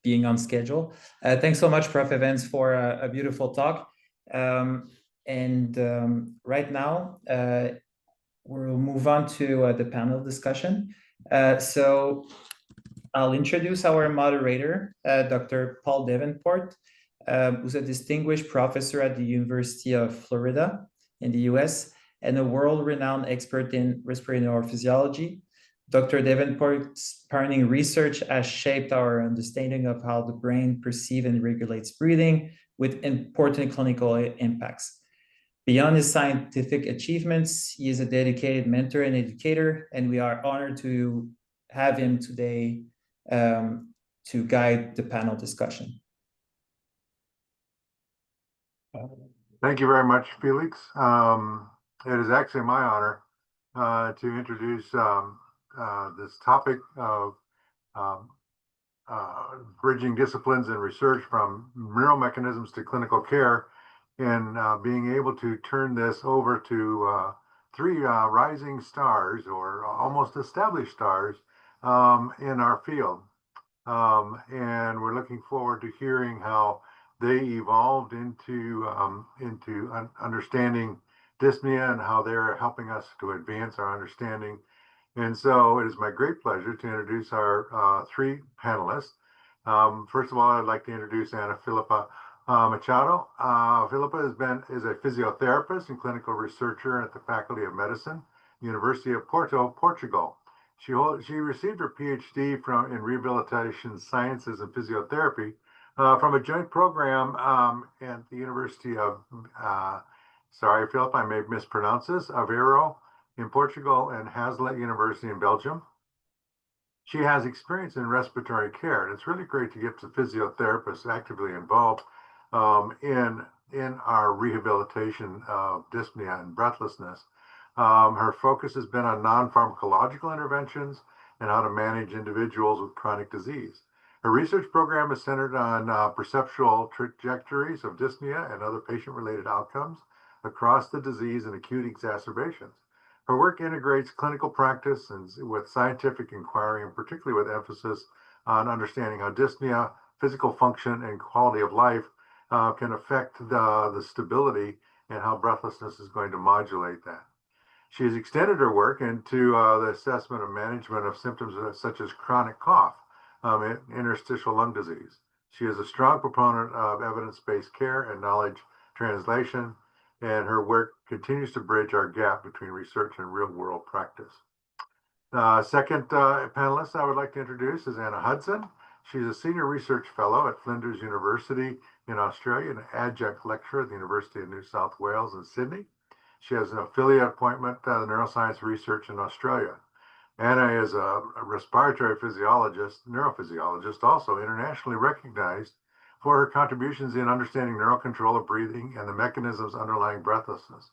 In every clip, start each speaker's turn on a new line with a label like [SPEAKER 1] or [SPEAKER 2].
[SPEAKER 1] being on schedule. Thanks so much, Prof. Evans, for a beautiful talk. Right now, we'll move on to the panel discussion. So I'll introduce our moderator, Dr. Paul Davenport, who's a distinguished professor at the University of Florida in the US and a world-renowned expert in respiratory neurophysiology. Dr. Davenport's pioneering research has shaped our understanding of how the brain perceives and regulates breathing with important clinical impacts. Beyond his scientific achievements, he is a dedicated mentor and educator, and we are honored to have him today to guide the panel discussion.
[SPEAKER 2] Thank you very much, Felix. It is actually my honor to introduce this topic of bridging disciplines and research from neuromechanisms to clinical care, and being able to turn this over to three rising stars, or almost established stars, in our field. And we're looking forward to hearing how they evolved into understanding dyspnea and how they're helping us to advance our understanding. And so it is my great pleasure to introduce our three panelists. First of all, I'd like to introduce Ana Philippa Machado. Philippa is a physiotherapist and clinical researcher at the Faculty of Medicine, University of Porto, Portugal. She received her PhD in rehabilitation sciences and physiotherapy from a joint program at the University of, sorry, Philip, I may mispronounce this, Aveiro in Portugal and Hasselt University in Belgium. She has experience in respiratory care, and it's really great to get the physiotherapists actively involved in our rehabilitation of dyspnea and breathlessness. Her focus has been on non-pharmacological interventions and how to manage individuals with chronic disease. Her research program is centered on perceptual trajectories of dyspnea and other patient-related outcomes across the disease and acute exacerbations. Her work integrates clinical practice and with scientific inquiry, and particularly with emphasis on understanding how dyspnea, physical function, and quality of life can affect the stability and how breathlessness is going to modulate that. She has extended her work into the assessment of management of symptoms such as chronic cough, interstitial lung disease. She is a strong proponent of evidence-based care and knowledge translation, and her work continues to bridge our gap between research and real-world practice. Second panelist I would like to introduce is Anna Hudson. She's a senior research fellow at Flinders University in Australia and an adjunct lecturer at the University of New South Wales in Sydney. She has an affiliate appointment at the Neuroscience Research in Australia. Anna is a respiratory physiologist, neurophysiologist, also internationally recognized for her contributions in understanding neurocontrol of breathing and the mechanisms underlying breathlessness.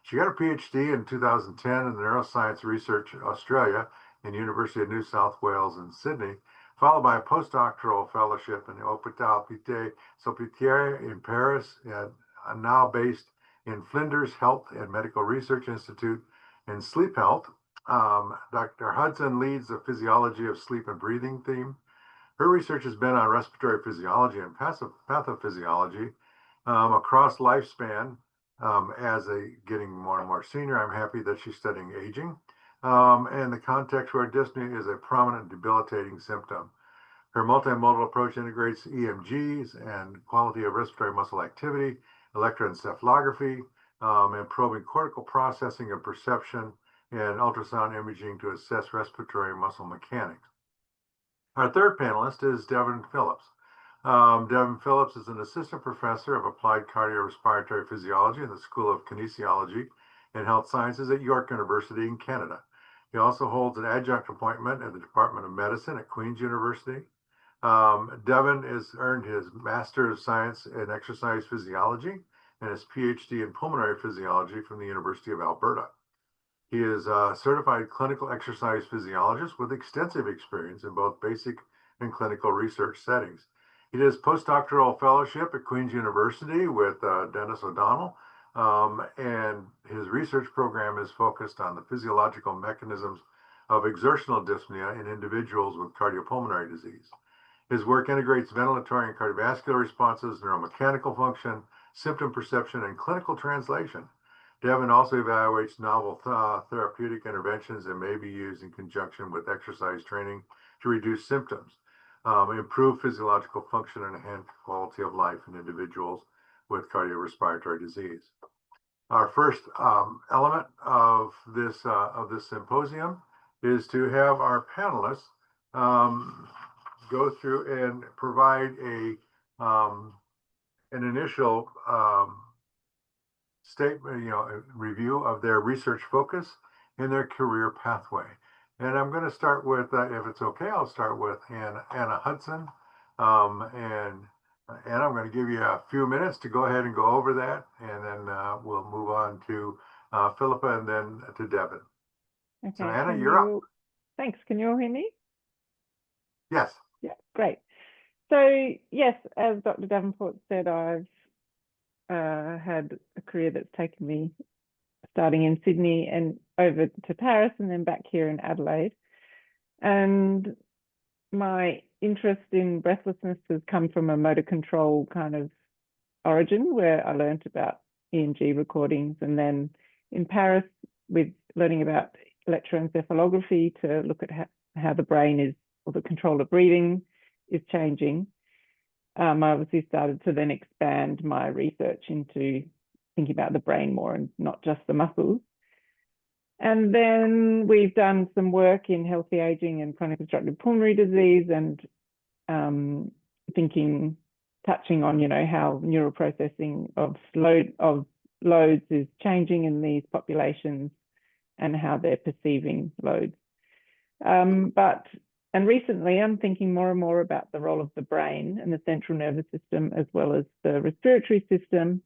[SPEAKER 2] She got her PhD in 2010 in the Neuroscience Research Australia in the University of New South Wales in Sydney, followed by a postdoctoral fellowship in the Hôpital Pitié-Salpêtrière in Paris, and now based in Flinders Health and Medical Research Institute in Sleep Health. Dr. Hudson leads the physiology of sleep and breathing theme. Her research has been on respiratory physiology and pathophysiology across lifespan. As getting more and more senior, I'm happy that she's studying aging and the context where dyspnea is a prominent debilitating symptom. Her multimodal approach integrates EMGs and quality of respiratory muscle activity, electroencephalography, and probing cortical processing and perception, and ultrasound imaging to assess respiratory muscle mechanics. Our third panelist is Devin Phillips. Devin Phillips is an assistant professor of applied cardiorespiratory physiology in the School of Kinesiology and Health Sciences at York University in Canada. He also holds an adjunct appointment at the Department of Medicine at Queen's University. Devin has earned his Master of Science in Exercise Physiology and his PhD in Pulmonary Physiology from the University of Alberta. He is a certified clinical exercise physiologist with extensive experience in both basic and clinical research settings. He did his postdoctoral fellowship at Queen's University with Dennis O'Donnell, and his research program is focused on the physiological mechanisms of exertional dyspnea in individuals with cardiopulmonary disease. His work integrates ventilatory and cardiovascular responses, neuromechanical function, symptom perception, and clinical translation. Devin also evaluates novel therapeutic interventions that may be used in conjunction with exercise training to reduce symptoms, improve physiological function, and enhance quality of life in individuals with cardiorespiratory disease. Our first element of this symposium is to have our panelists go through and provide an initial statement, a review of their research focus and their career pathway. And I'm going to start with, if it's okay, I'll start with Anna Hudson. And Anna, I'm going to give you a few minutes to go ahead and go over that, and then we'll move on to Philippa and then to Devin.
[SPEAKER 3] Okay.
[SPEAKER 2] So Anna, you're up.
[SPEAKER 3] Thanks. Can you all hear me?
[SPEAKER 2] Yes.
[SPEAKER 3] Yeah, great. So yes, as Dr. Davenport said, I've had a career that's taken me starting in Sydney and over to Paris and then back here in Adelaide. And my interest in breathlessness has come from a motor control kind of origin, where I learned about EMG recordings, and then in Paris with learning about electroencephalography to look at how the brain is, or the control of breathing is changing. I obviously started to then expand my research into thinking about the brain more and not just the muscles. And then we've done some work in healthy aging and chronic obstructive pulmonary disease, and touching on, how neuroprocessing of loads is changing in these populations and how they're perceiving loads. And recently I'm thinking more and more about the role of the brain and the central nervous system, as well as the respiratory system.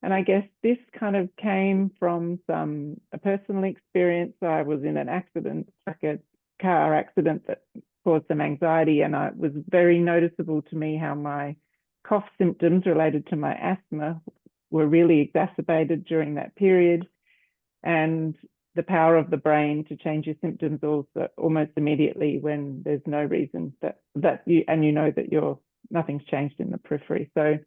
[SPEAKER 3] And I guess this kind of came from a personal experience. I was in an accident, like a car accident that caused some anxiety, and it was very noticeable to me how my cough symptoms related to my asthma were really exacerbated during that period, and the power of the brain to change your symptoms also almost immediately when there's no reason that nothing's changed in the periphery. So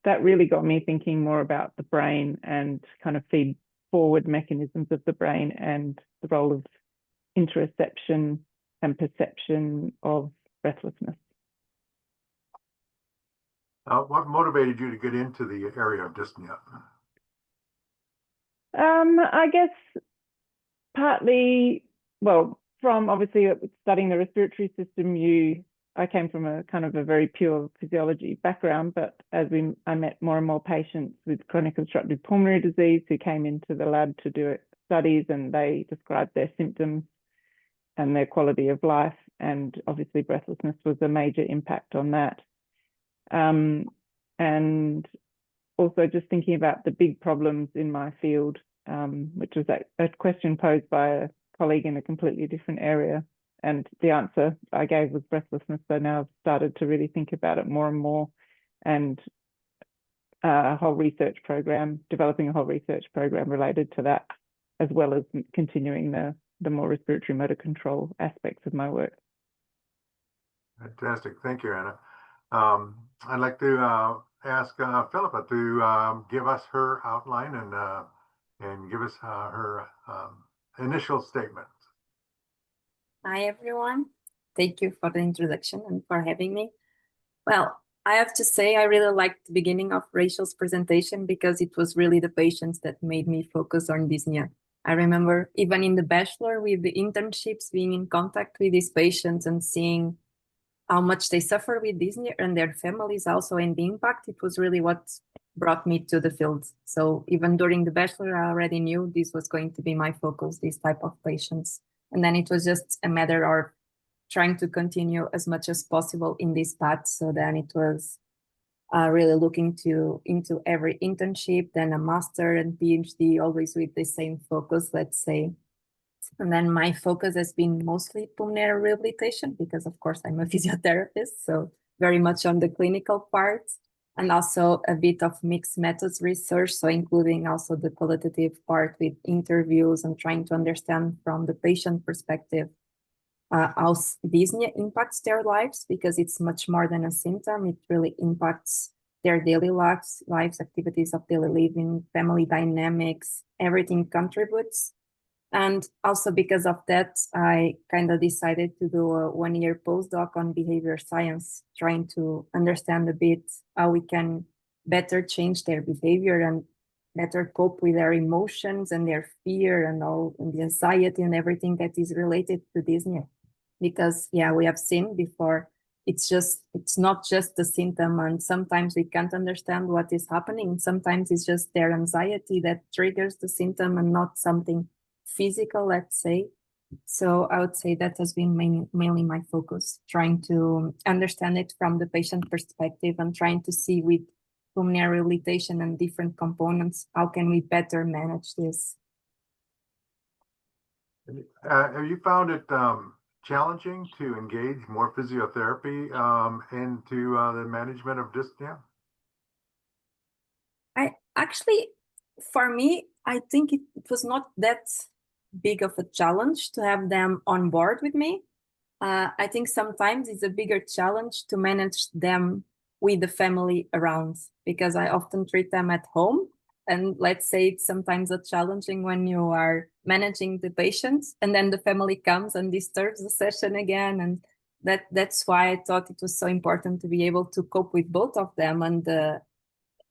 [SPEAKER 3] that really got me thinking more about the brain and kind of feed forward mechanisms of the brain and the role of interoception and perception of breathlessness.
[SPEAKER 2] What motivated you to get into the area of dyspnea?
[SPEAKER 3] I guess partly, from obviously studying the respiratory system, I came from a kind of a very pure physiology background, but as I met more and more patients with chronic obstructive pulmonary disease who came into the lab to do studies, and they described their symptoms and their quality of life, and obviously breathlessness was a major impact on that. And also just thinking about the big problems in my field, which was a question posed by a colleague in a completely different area, and the answer I gave was breathlessness. So now I've started to really think about it more and more, and developing a whole research program related to that, as well as continuing the more respiratory motor control aspects of my work.
[SPEAKER 2] Fantastic. Thank you, Anna. I'd like to ask Philippa to give us her outline and give us her initial statement.
[SPEAKER 4] Hi, everyone. Thank you for the introduction and for having me. Well, I have to say I really liked the beginning of Rachel's presentation because it was really the patients that made me focus on dyspnea. I remember even in the bachelor with the internships, being in contact with these patients and seeing how much they suffer with dyspnea and their families also, and the impact. It was really what brought me to the field. So even during the bachelor, I already knew this was going to be my focus, this type of patients. And then it was just a matter of trying to continue as much as possible in this path. So then it was really looking into every internship, then a master and PhD, always with the same focus, let's say. And then my focus has been mostly pulmonary rehabilitation because, of course, I'm a physiotherapist, so very much on the clinical part, and also a bit of mixed methods research, so including also the qualitative part with interviews and trying to understand from the patient perspective how dyspnea impacts their lives, because it's much more than a symptom. It really impacts their daily lives, activities of daily living, family dynamics, everything contributes. And also because of that, I kind of decided to do a 1-year postdoc on behavior science, trying to understand a bit how we can better change their behavior and better cope with their emotions and their fear and all and the anxiety and everything that is related to dyspnea. Because yeah, we have seen before, it's not just the symptom, and sometimes we can't understand what is happening. Sometimes it's just their anxiety that triggers the symptom and not something physical, let's say. So I would say that has been mainly my focus, trying to understand it from the patient perspective and trying to see with pulmonary rehabilitation and different components, how can we better manage this?
[SPEAKER 2] Have you found it challenging to engage more physiotherapy into the management of dyspnea?
[SPEAKER 4] I actually, for me, I think it was not that big of a challenge to have them on board with me. I think sometimes it's a bigger challenge to manage them with the family around, because I often treat them at home. And let's say it's sometimes a challenging when you are managing the patients and then the family comes and disturbs the session again. And that's why I thought it was so important to be able to cope with both of them and the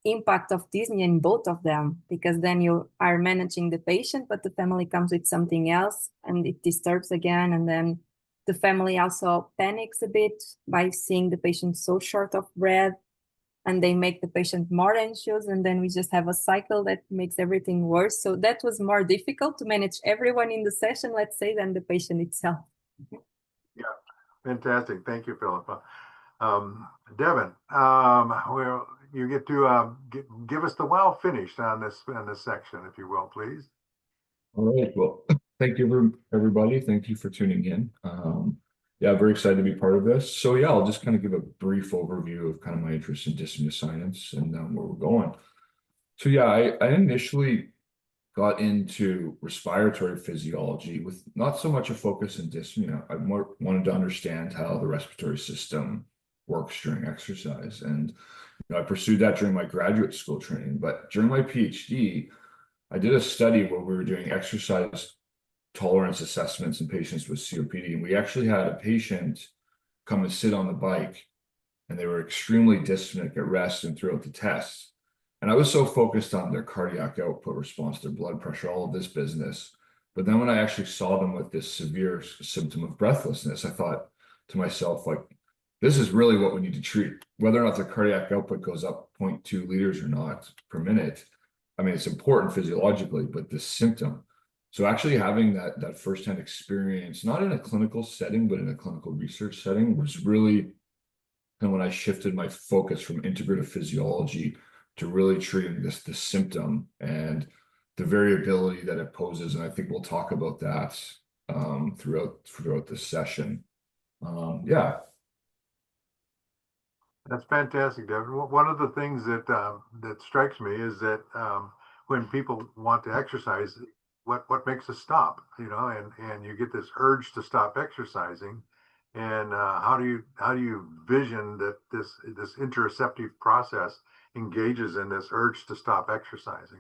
[SPEAKER 4] impact of dyspnea in both of them, because then you are managing the patient, but the family comes with something else and it disturbs again. And then the family also panics a bit by seeing the patient so short of breath, and they make the patient more anxious. And then we just have a cycle that makes everything worse. So that was more difficult to manage everyone in the session, let's say, than the patient itself.
[SPEAKER 2] Yeah, fantastic. Thank you, Philippa. Devin, well, you get to give us the wow finish on this section, if you will, please.
[SPEAKER 5] All right. Well, thank you, everybody. Thank you for tuning in. Yeah, very excited to be part of this. So yeah, I'll just kind of give a brief overview of kind of my interest in dyspnea science and where we're going. So yeah, I initially got into respiratory physiology with not so much a focus in dyspnea. I more wanted to understand how the respiratory system works during exercise. And I pursued that during my graduate school training. But during my PhD, I did a study where we were doing exercise tolerance assessments in patients with COPD. And we actually had a patient come and sit on the bike, and they were extremely dyspneic at rest and throughout the test. And I was so focused on their cardiac output response, their blood pressure, all of this business. But then when I actually saw them with this severe symptom of breathlessness, I thought to myself, like, this is really what we need to treat. Whether or not their cardiac output goes up 0.2 liters or not per minute, I mean, it's important physiologically, but the symptom. So actually having that firsthand experience, not in a clinical setting, but in a clinical research setting, was really kind of when I shifted my focus from integrative physiology to really treating the symptom and the variability that it poses. And I think we'll talk about that throughout this session. Yeah.
[SPEAKER 2] That's fantastic, Devin. One of the things that strikes me is that when people want to exercise, what makes us stop? And you get this urge to stop exercising, and how do you vision that this interoceptive process engages in this urge to stop exercising?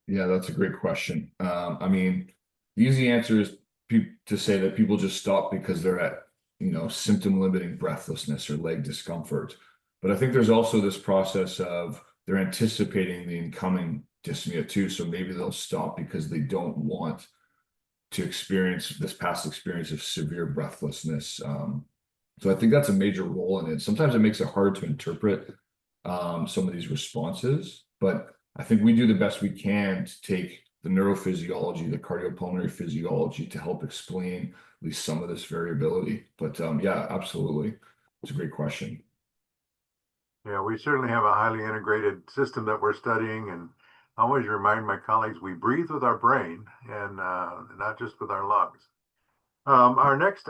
[SPEAKER 5] Yeah, that's a great question. I mean, the easy answer is to say that people just stop because they're at symptom limiting breathlessness or leg discomfort. But I think there's also this process of they're anticipating the incoming dyspnea too. So maybe they'll stop because they don't want to experience this past experience of severe breathlessness. So I think that's a major role in it. Sometimes it makes it hard to interpret some of these responses, but I think we do the best we can to take the neurophysiology, the cardiopulmonary physiology to help explain at least some of this variability. But yeah, absolutely. It's a great question.
[SPEAKER 2] Yeah, we certainly have a highly integrated system that we're studying, and I always remind my colleagues we breathe with our brain and not just with our lungs. Our next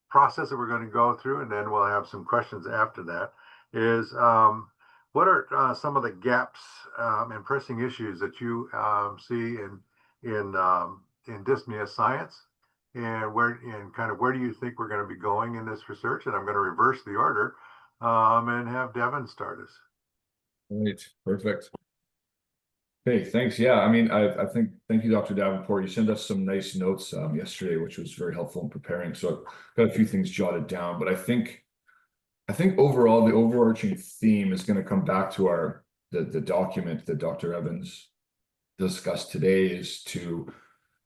[SPEAKER 2] process that we're going to go through, and then we'll have some questions after that, is what are some of the gaps and pressing issues that you see in dyspnea science, and where do you think we're going to be going in this research? And I'm going to reverse the order and have Devin start us.
[SPEAKER 5] Right, perfect. Okay, thanks. Yeah, I mean, I think, thank you, Dr. Davenport. You sent us some nice notes yesterday, which was very helpful in preparing. So I've got a few things jotted down, but I think overall the overarching theme is going to come back to the document that Dr. Evans discussed today, is to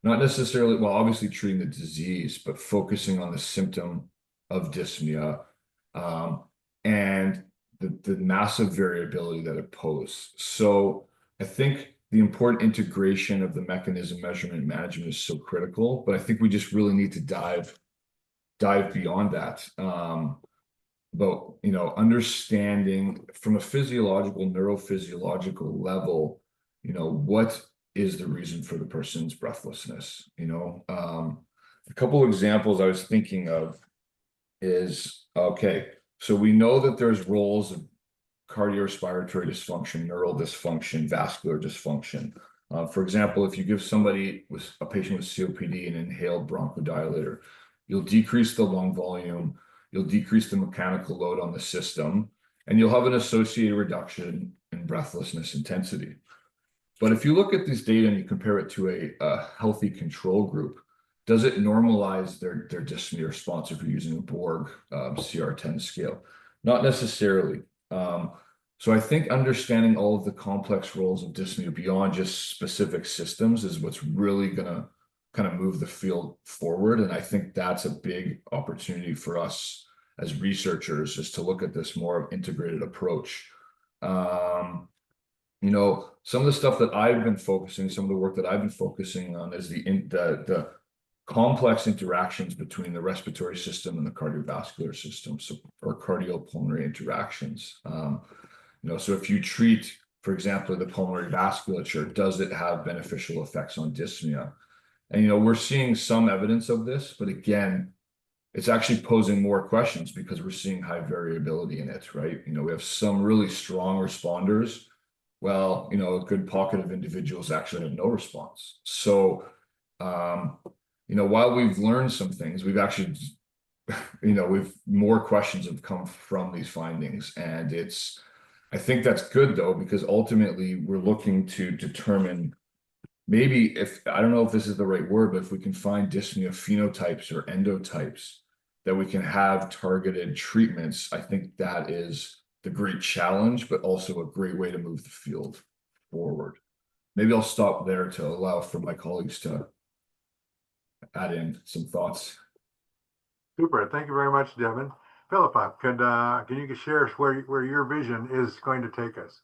[SPEAKER 5] not necessarily, well, obviously treating the disease, but focusing on the symptom of dyspnea and the massive variability that it poses. So I think the important integration of the mechanism, measurement, and management is so critical, but I think we just really need to dive beyond that. But, you know, understanding from a physiological, neurophysiological level, you know, what is the reason for the person's breathlessness? You know, a couple of examples I was thinking of is, okay, so we know that there's roles of cardiorespiratory dysfunction, neural dysfunction, vascular dysfunction. For example, if you give somebody with a patient with COPD an inhaled bronchodilator, you'll decrease the lung volume, you'll decrease the mechanical load on the system, and you'll have an associated reduction in breathlessness intensity. But if you look at this data and you compare it to a healthy control group, does it normalize their dyspnea response if you're using a Borg CR10 scale? Not necessarily. So I think understanding all of the complex roles of dyspnea beyond just specific systems is what's really going to kind of move the field forward. And I think that's a big opportunity for us as researchers, is to look at this more integrated approach. You know, some of the stuff that I've been focusing, some of the work that I've been focusing on is the complex interactions between the respiratory system and the cardiovascular system, so, or cardiopulmonary interactions. You know, so if you treat, for example, the pulmonary vasculature, does it have beneficial effects on dyspnea? And, you know, we're seeing some evidence of this, but again, it's actually posing more questions because we're seeing high variability in it, right? You know, we have some really strong responders. Well, you know, a good pocket of individuals actually have no response. So, you know, while we've learned some things, we've actually, you know, more questions have come from these findings. And I think that's good though, because ultimately we're looking to determine maybe, I don't know if this is the right word, but if we can find dyspnea phenotypes or endotypes that we can have targeted treatments, I think that is the great challenge, but also a great way to move the field forward. Maybe I'll stop there to allow for my colleagues to add in some thoughts.
[SPEAKER 2] Super. Thank you very much, Devin. Philippa, can you share us where your vision is going to take us?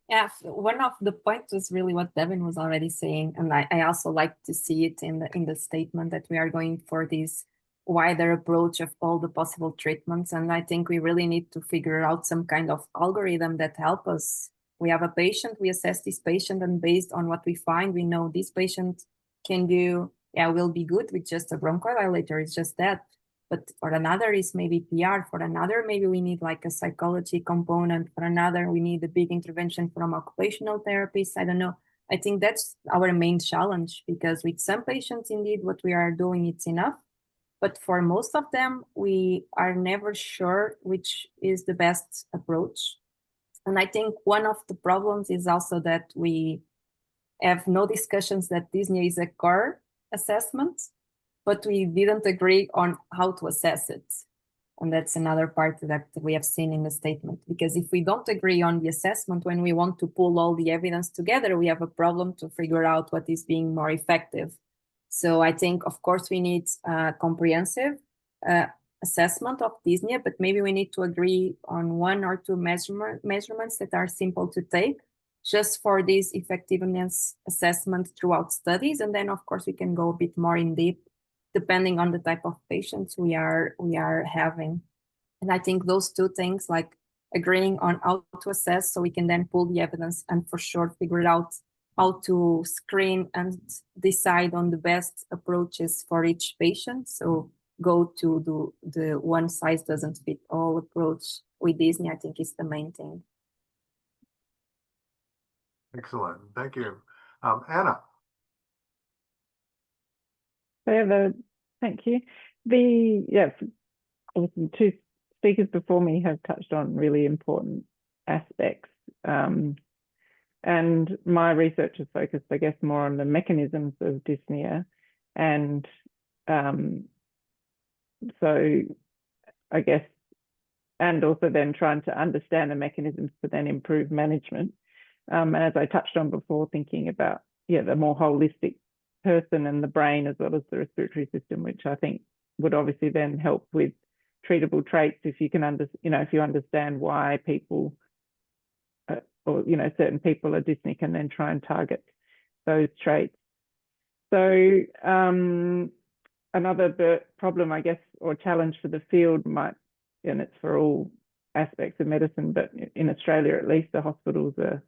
[SPEAKER 4] Yeah, one of the points was really what Devin was already saying, and I also like to see it in the statement that we are going for this wider approach of all the possible treatments. And I think we really need to figure out some kind of algorithm that help us. We have a patient, we assess this patient, and based on what we find, we know this patient will be good with just a bronchodilator, it's just that. But for another is maybe PR, for another maybe we need like a psychology component, for another we need a big intervention from occupational therapists. I don't know. I think that's our main challenge, because with some patients indeed what we are doing, it's enough. But for most of them, we are never sure which is the best approach. And I think one of the problems is also that we have no discussions that dyspnea is a core assessment, but we didn't agree on how to assess it. And that's another part that we have seen in the statement, because if we don't agree on the assessment, when we want to pull all the evidence together, we have a problem to figure out what is being more effective. So I think, of course, we need a comprehensive assessment of dyspnea, but maybe we need to agree on one or two measurements that are simple to take, just for this effectiveness assessment throughout studies. And then, of course, we can go a bit more in depth, depending on the type of patients we are having. And I think those two things, like agreeing on how to assess, so we can then pull the evidence and for sure figure out how to screen and decide on the best approaches for each patient. So go to the one size doesn't fit all approach with dyspnea, I think is the main thing.
[SPEAKER 2] Excellent. Thank you. Anna.
[SPEAKER 3] So thank you. Obviously, two speakers before me have touched on really important aspects. And my research is focused, I guess, more on the mechanisms of dyspnea. And so I guess, and also then trying to understand the mechanisms to then improve management. And as I touched on before, thinking about, the more holistic person and the brain as well as the respiratory system, which I think would obviously then help with treatable traits if you can if you understand why people or certain people are dyspneic and then try and target those traits. So another problem, I guess, or challenge for the field might, and it's for all aspects of medicine, but in Australia at least, the hospitals are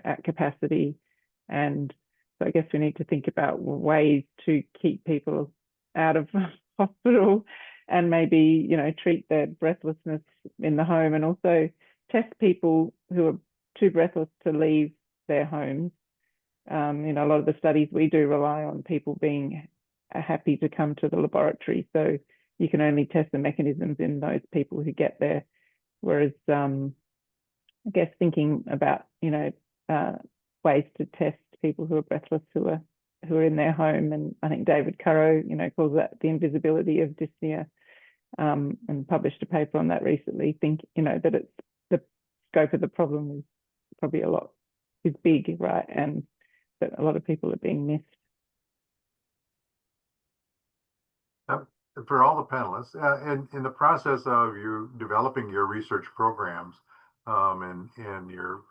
[SPEAKER 3] at capacity, and so I guess we need to think about ways to keep people out of hospital and maybe treat their breathlessness in the home, and also test people who are too breathless to leave their homes. A lot of the studies we do rely on people being happy to come to the laboratory, so you can only test the mechanisms in those people who get there. Whereas I guess thinking about ways to test people who are breathless who are in their home, and I think David Currow calls that the invisibility of dyspnea, and published a paper on that recently. That it's the scope of the problem is probably is big, right, and that a lot of people are being missed.
[SPEAKER 2] For all the panelists, in the process of you developing your research programs, and your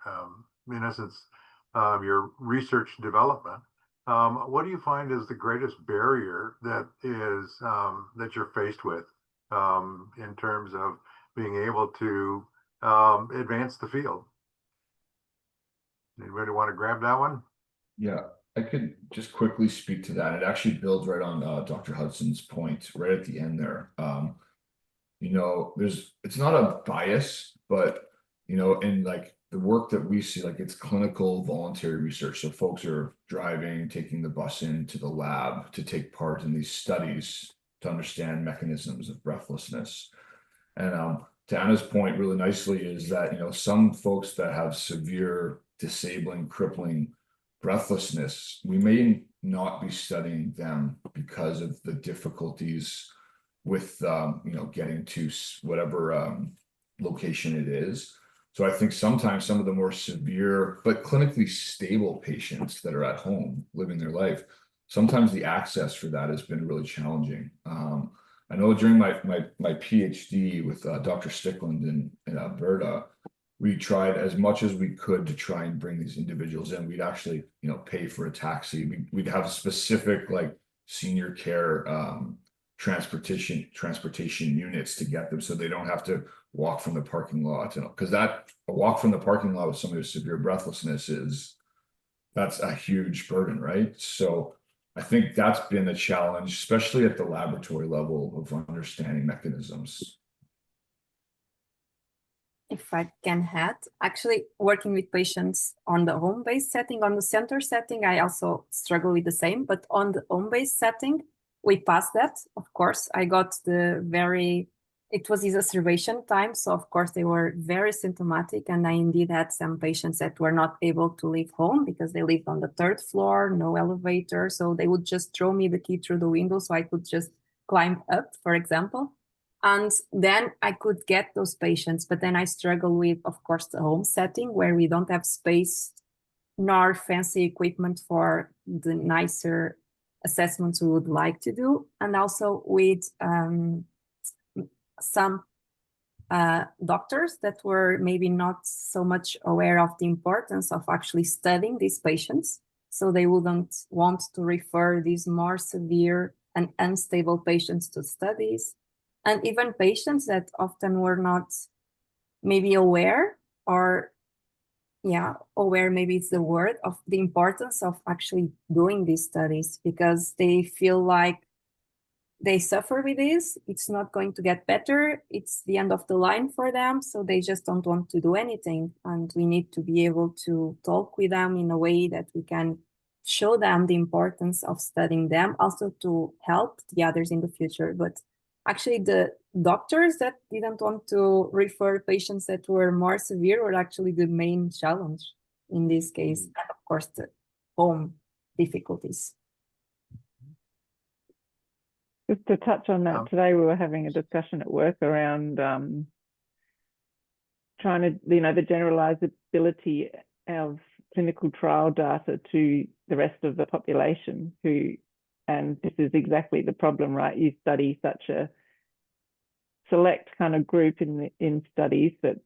[SPEAKER 2] in essence your research development, what do you find is the greatest barrier that you're faced with in terms of being able to advance the field? Anybody want to grab that one?
[SPEAKER 5] Yeah, I could just quickly speak to that. It actually builds right on Dr. Hudson's point right at the end there. It's not a bias, but in like the work that we see, like it's clinical voluntary research. So folks are driving, taking the bus into the lab to take part in these studies to understand mechanisms of breathlessness. And to Anna's point really nicely is that, some folks that have severe disabling, crippling breathlessness, we may not be studying them because of the difficulties with, getting to whatever location it is. So I think sometimes some of the more severe but clinically stable patients that are at home living their life, sometimes the access for that has been really challenging. I know during my PhD with Dr. Stickland in Alberta, we tried as much as we could to try and bring these individuals in. We'd actually, pay for a taxi. We'd have specific like senior care transportation units to get them, so they don't have to walk from the parking lot. Because a walk from the parking lot with somebody with severe breathlessness that's a huge burden, right? So I think that's been a challenge, especially at the laboratory level of understanding mechanisms.
[SPEAKER 4] If I can add, actually working with patients on the home-based setting, on the center setting, I also struggle with the same, but on the home-based setting, we passed that. Of course, I got it was exacerbation time. So of course they were very symptomatic, and I indeed had some patients that were not able to leave home because they lived on the 3rd floor, no elevator. So they would just throw me the key through the window so I could just climb up, for example. And then I could get those patients, but then I struggle with, of course, the home setting where we don't have space nor fancy equipment for the nicer assessments we would like to do. And also with some doctors that were maybe not so much aware of the importance of actually studying these patients. So they wouldn't want to refer these more severe and unstable patients to studies. And even patients that often were not maybe aware maybe it's the word, of the importance of actually doing these studies, because they feel like they suffer with this. It's not going to get better. It's the end of the line for them. So they just don't want to do anything. And we need to be able to talk with them in a way that we can show them the importance of studying them, also to help the others in the future. But actually, the doctors that didn't want to refer patients that were more severe were actually the main challenge in this case, and of course, the home difficulties.
[SPEAKER 3] Just to touch on that, today we were having a discussion at work around trying to, the generalizability of clinical trial data to the rest of the population and this is exactly the problem, right? You study such a select kind of group in studies that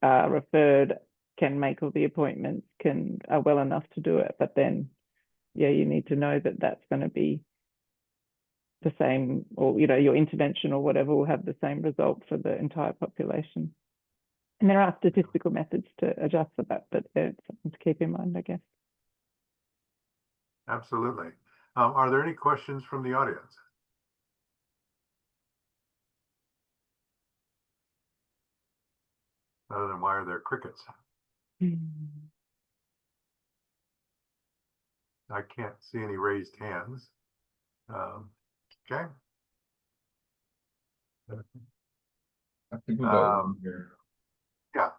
[SPEAKER 3] are referred, can make all the appointments, are well enough to do it, but then, yeah, you need to know that that's going to be the same, or your intervention or whatever will have the same result for the entire population. And there are statistical methods to adjust for that, but it's something to keep in mind, I guess.
[SPEAKER 2] Absolutely. Are there any questions from the audience? Other than why are there crickets? I can't see any raised hands. Okay.
[SPEAKER 5] I think we got one here.
[SPEAKER 2] Yeah.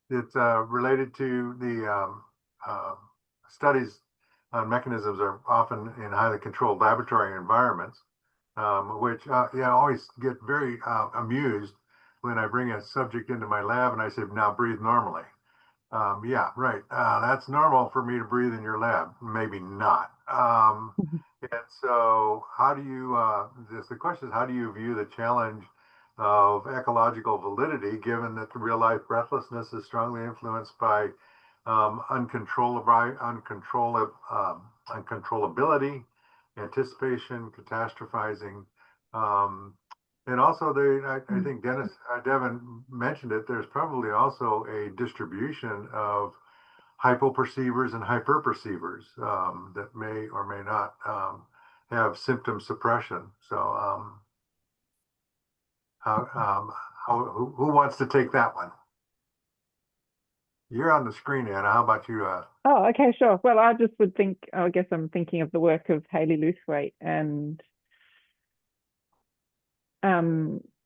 [SPEAKER 2] It's related to the studies on mechanisms are often in highly controlled laboratory environments, which I always get very amused when I bring a subject into my lab and I say, now breathe normally. Yeah, right. That's normal for me to breathe in your lab. Maybe not. And so how do you, the question is, how do you view the challenge of ecological validity, given that real life breathlessness is strongly influenced by uncontrollability, anticipation, catastrophizing, and also I think Devin mentioned it, there's probably also a distribution of hypoperceivers and hyperperceivers that may or may not have symptom suppression. So who wants to take that one? You're on the screen, Anna. How about you?
[SPEAKER 3] Oh, okay, sure. Well, I just would think, I guess I'm thinking of the work of Haley Lewthwaite and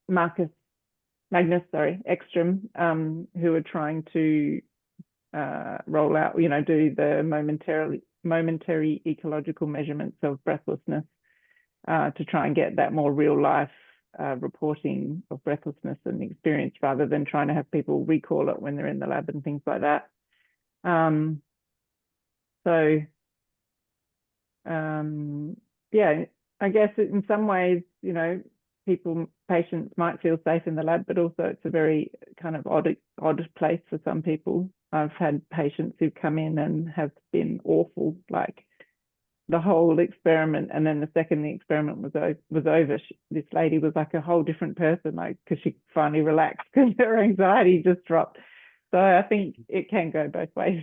[SPEAKER 3] Magnus Ekstrom, who are trying to roll out, do the momentary ecological measurements of breathlessness to try and get that more real life reporting of breathlessness and experience, rather than trying to have people recall it when they're in the lab and things like that. Yeah, I guess in some ways, patients might feel safe in the lab, but also it's a very kind of odd place for some people. I've had patients who come in and have been awful, like the whole experiment, and then the second the experiment was over, this lady was like a whole different person, like, because she finally relaxed because her anxiety just dropped. So I think it can go both ways.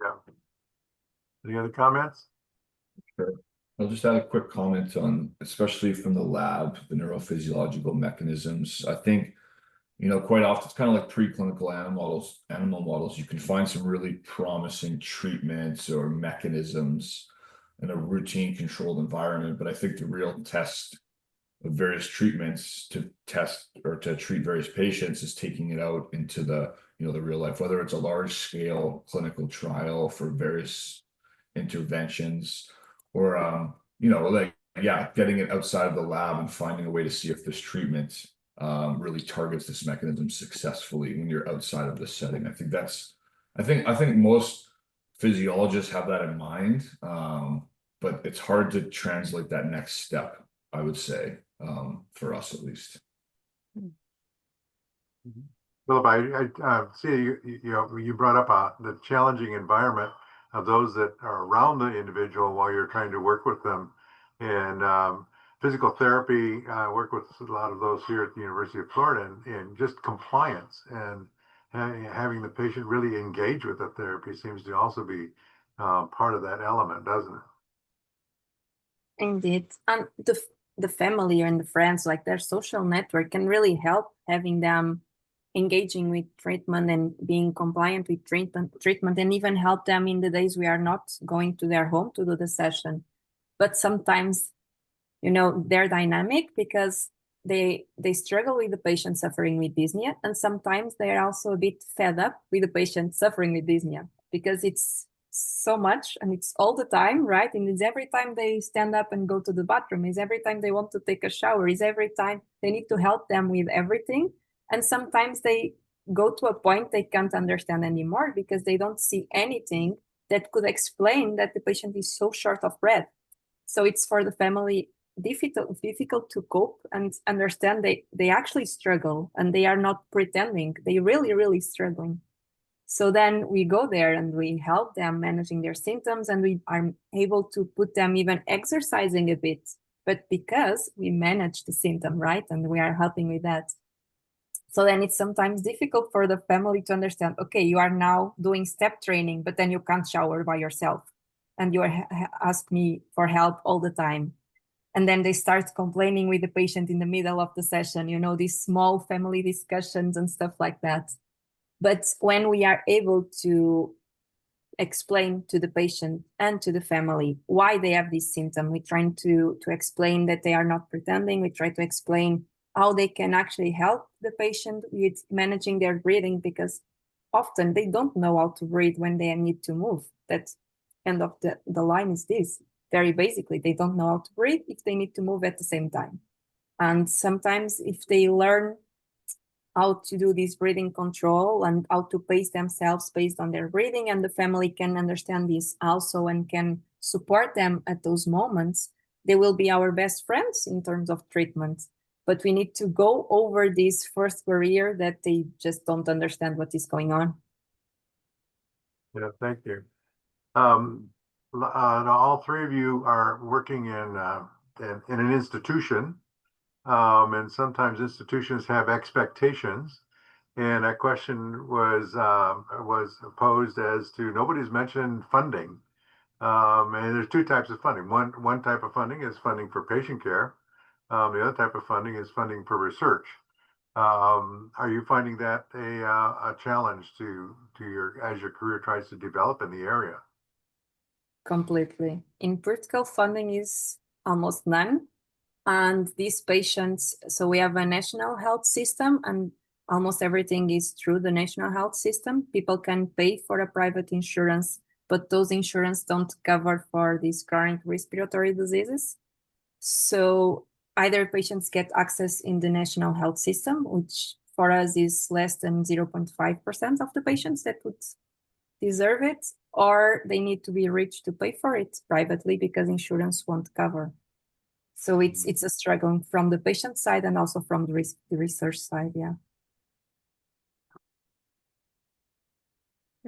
[SPEAKER 2] Yeah. Any other comments?
[SPEAKER 5] Sure. I'll just add a quick comment on, especially from the lab, the neurophysiological mechanisms. I think, quite often it's kind of like preclinical animal models. You can find some really promising treatments or mechanisms in a routine controlled environment. But I think the real test of various treatments to test or to treat various patients is taking it out into the, the real life, whether it's a large scale clinical trial for various interventions, or getting it outside of the lab and finding a way to see if this treatment really targets this mechanism successfully when you're outside of the setting. I think most physiologists have that in mind, but it's hard to translate that next step, I would say, for us at least.
[SPEAKER 2] Philip, I see you brought up the challenging environment of those that are around the individual while you're trying to work with them. And physical therapy, I work with a lot of those here at the University of Florida, and just compliance and having the patient really engage with the therapy seems to also be part of that element, doesn't it?
[SPEAKER 4] Indeed. And the family and the friends, like their social network, can really help having them engaging with treatment and being compliant with treatment and even help them in the days we are not going to their home to do the session. But sometimes, you know, they're dynamic because they struggle with the patient suffering with dyspnea, and sometimes they are also a bit fed up with the patient suffering with dyspnea because it's so much and it's all the time, right? And it's every time they stand up and go to the bathroom, it's every time they want to take a shower, it's every time they need to help them with everything. And sometimes they go to a point they can't understand anymore because they don't see anything that could explain that the patient is so short of breath. So it's for the family difficult to cope and understand they actually struggle and they are not pretending. They really struggling. So then we go there and we help them managing their symptoms, and we are able to put them even exercising a bit, but because we manage the symptom, right? And we are helping with that. So then it's sometimes difficult for the family to understand, okay, you are now doing step training, but then you can't shower by yourself. And you ask me for help all the time. And then they start complaining with the patient in the middle of the session, you know, these small family discussions and stuff like that. But when we are able to explain to the patient and to the family why they have this symptom, we try to explain that they are not pretending. We try to explain how they can actually help the patient with managing their breathing, because often they don't know how to breathe when they need to move. That end of the line is this. Very basically, they don't know how to breathe if they need to move at the same time. And sometimes if they learn how to do this breathing control and how to pace themselves based on their breathing, and the family can understand this also and can support them at those moments, they will be our best friends in terms of treatment. But we need to go over this first barrier that they just don't understand what is going on.
[SPEAKER 2] Yeah, thank you. All three of you are working in an institution. And sometimes institutions have expectations, and that question was posed as to, nobody's mentioned funding, and there's two types of funding. One type of funding is funding for patient care. The other type of funding is funding for research. Are you finding that a challenge to as your career tries to develop in the area?
[SPEAKER 4] Completely. In vertical, funding is almost none. And these patients, so we have a national health system, and almost everything is through the national health system. People can pay for a private insurance, but those insurance don't cover for these chronic respiratory diseases. So either patients get access in the national health system, which for us is less than 0.5% of the patients that would deserve it, or they need to be rich to pay for it privately because insurance won't cover. So it's a struggle from the patient side and also from the research side, yeah.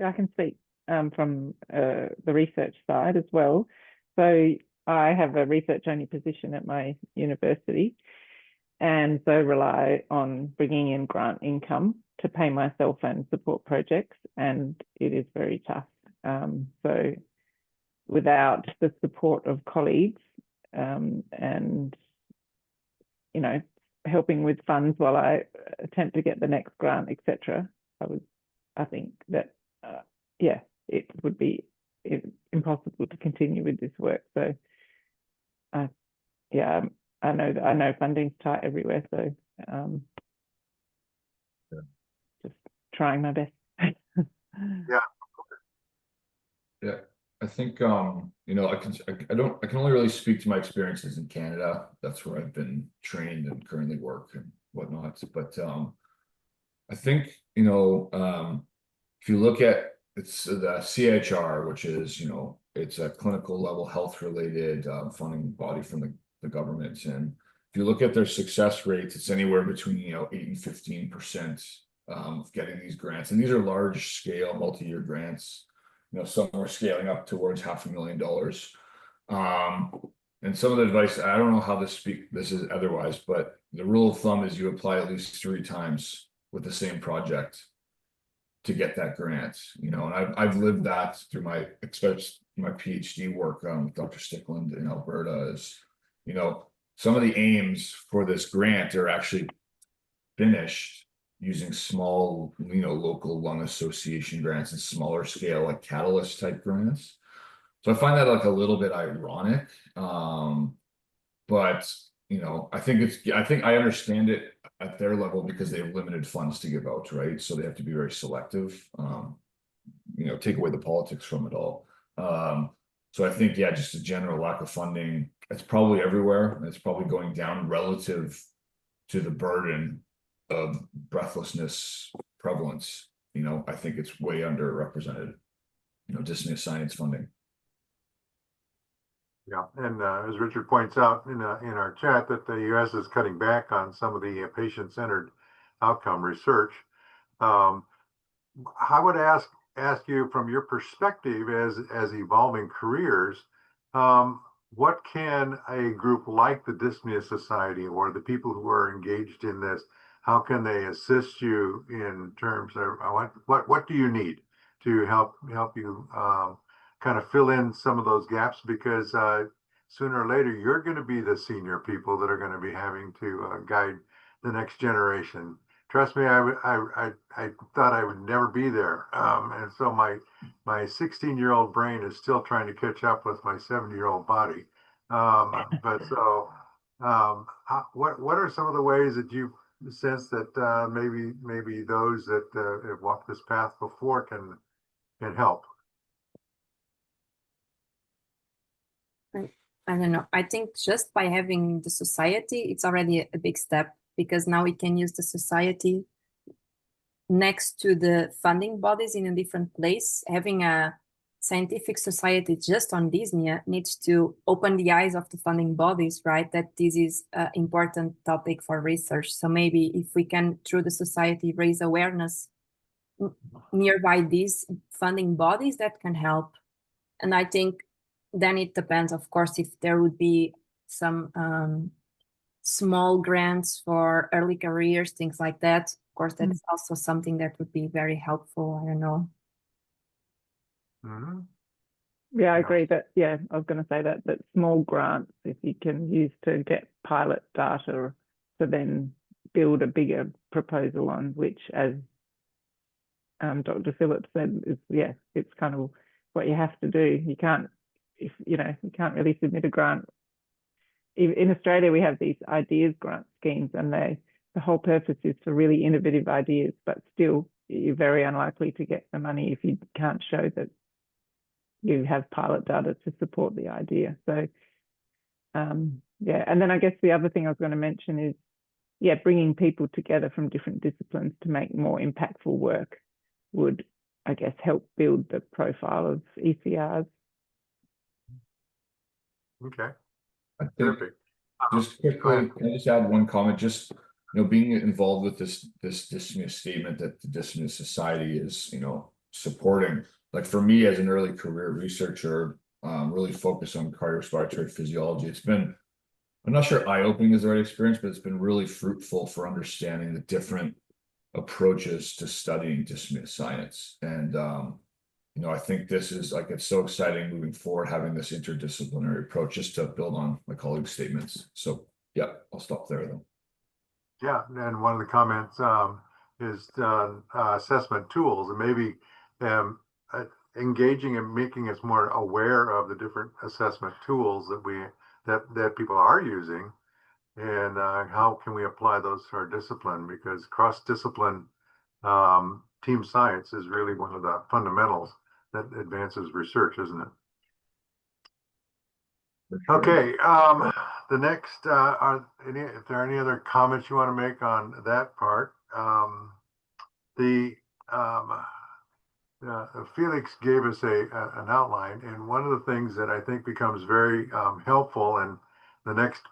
[SPEAKER 3] I can speak from the research side as well. So I have a research-only position at my university, and so rely on bringing in grant income to pay myself and support projects, and it is very tough. So without the support of colleagues, and you know, helping with funds while I attempt to get the next grant, etc., I think that yeah, it would be impossible to continue with this work. So yeah, I know funding's tight everywhere, so just trying my best.
[SPEAKER 5] Yeah, I think you know, I can only really speak to my experiences in Canada. That's where I've been trained and currently work and whatnot. But I think, you know, if you look at, it's the CHR, which is, you know, it's a clinical level health related funding body from the government, and if you look at their success rates, it's anywhere between, you know, 8 and 15% of getting these grants, and these are large scale multi-year grants. You know, some are scaling up towards $500,000. And some of the advice, I don't know how this is otherwise, but the rule of thumb is you apply at least 3 times with the same project to get that grant. You know, and I've lived that through my PhD work with Dr. Stickland in Alberta. Is, you know, some of the aims for this grant are actually finished using small, local lung association grants and smaller scale, like catalyst type grants. So I find that like a little bit ironic. But I think I understand it at their level because they have limited funds to give out, right? So they have to be very selective. Take away the politics from it all. So I think, yeah, just a general lack of funding. It's probably everywhere. It's probably going down relative to the burden of breathlessness prevalence. I think it's way underrepresented. Dyspnea science funding.
[SPEAKER 2] Yeah, and as Richard points out in our chat, that the U.S. is cutting back on some of the patient-centered outcome research. I would ask you, from your perspective as evolving careers, what can a group like the Dyspnea Society or the people who are engaged in this, how can they assist you in terms of what do you need to help you kind of fill in some of those gaps? Because sooner or later, you're going to be the senior people that are going to be having to guide the next generation. Trust me, I thought I would never be there, and so my 16-year-old brain is still trying to catch up with my 70-year-old body. But so, what are some of the ways that you sense that maybe those that have walked this path before can help?
[SPEAKER 4] I don't know. I think just by having the society, it's already a big step, because now we can use the society next to the funding bodies in a different place. Having a scientific society just on dyspnea needs to open the eyes of the funding bodies, right? That this is an important topic for research. So maybe if we can, through the society, raise awareness nearby these funding bodies, that can help. And I think then it depends, of course, if there would be some small grants for early careers, things like that. Of course, that's also something that would be very helpful. I don't know.
[SPEAKER 2] Mm-hmm.
[SPEAKER 3] Yeah, I agree that, I was going to say that small grants, if you can use to get pilot data to then build a bigger proposal on which, as Dr. Phillips said, it's kind of what you have to do. You can't, you can't really submit a grant. In Australia, we have these ideas grant schemes, and the whole purpose is for really innovative ideas, but still you're very unlikely to get the money if you can't show that you have pilot data to support the idea. So, and then I guess the other thing I was going to mention is, bringing people together from different disciplines to make more impactful work would, I guess, help build the profile of ECRs.
[SPEAKER 2] Okay.
[SPEAKER 5] I think
[SPEAKER 2] Perfect.
[SPEAKER 5] just quickly, can I just add one comment? Just being involved with this dyspnea statement that the Dyspnea Society is supporting. Like for me as an early career researcher, really focused on cardiorespiratory physiology. It's been, I'm not sure eye-opening is the right experience, but it's been really fruitful for understanding the different approaches to studying dyspnea science. And I think this is it's so exciting moving forward, having this interdisciplinary approach, just to build on my colleagues' statements. So yeah, I'll stop there though.
[SPEAKER 2] Yeah, and one of the comments is assessment tools, and maybe engaging and making us more aware of the different assessment tools that people are using, and how can we apply those to our discipline, because cross-discipline team science is really one of the fundamentals that advances research, isn't it?
[SPEAKER 5] Sure.
[SPEAKER 2] Okay, the next, if there are any other comments you want to make on that part, Felix gave us an outline, and one of the things that I think becomes very helpful, and the next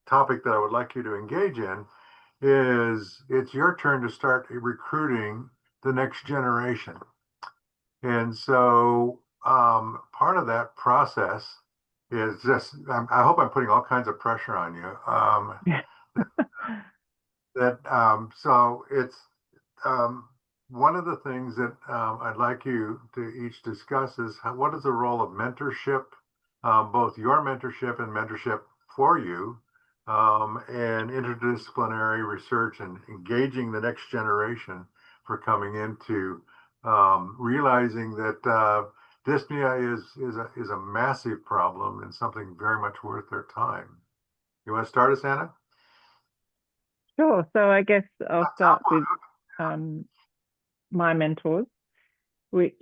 [SPEAKER 2] topic that I would like you to engage in is, it's your turn to start recruiting the next generation. And so part of that process is just, I hope I'm putting all kinds of pressure on you. So it's one of the things that I'd like you to each discuss is what is the role of mentorship, both your mentorship and mentorship for you, and interdisciplinary research and engaging the next generation for coming into realizing that dyspnea is a massive problem and something very much worth their time. You want to start us, Anna?
[SPEAKER 3] Sure. So I guess I'll start with my mentors, which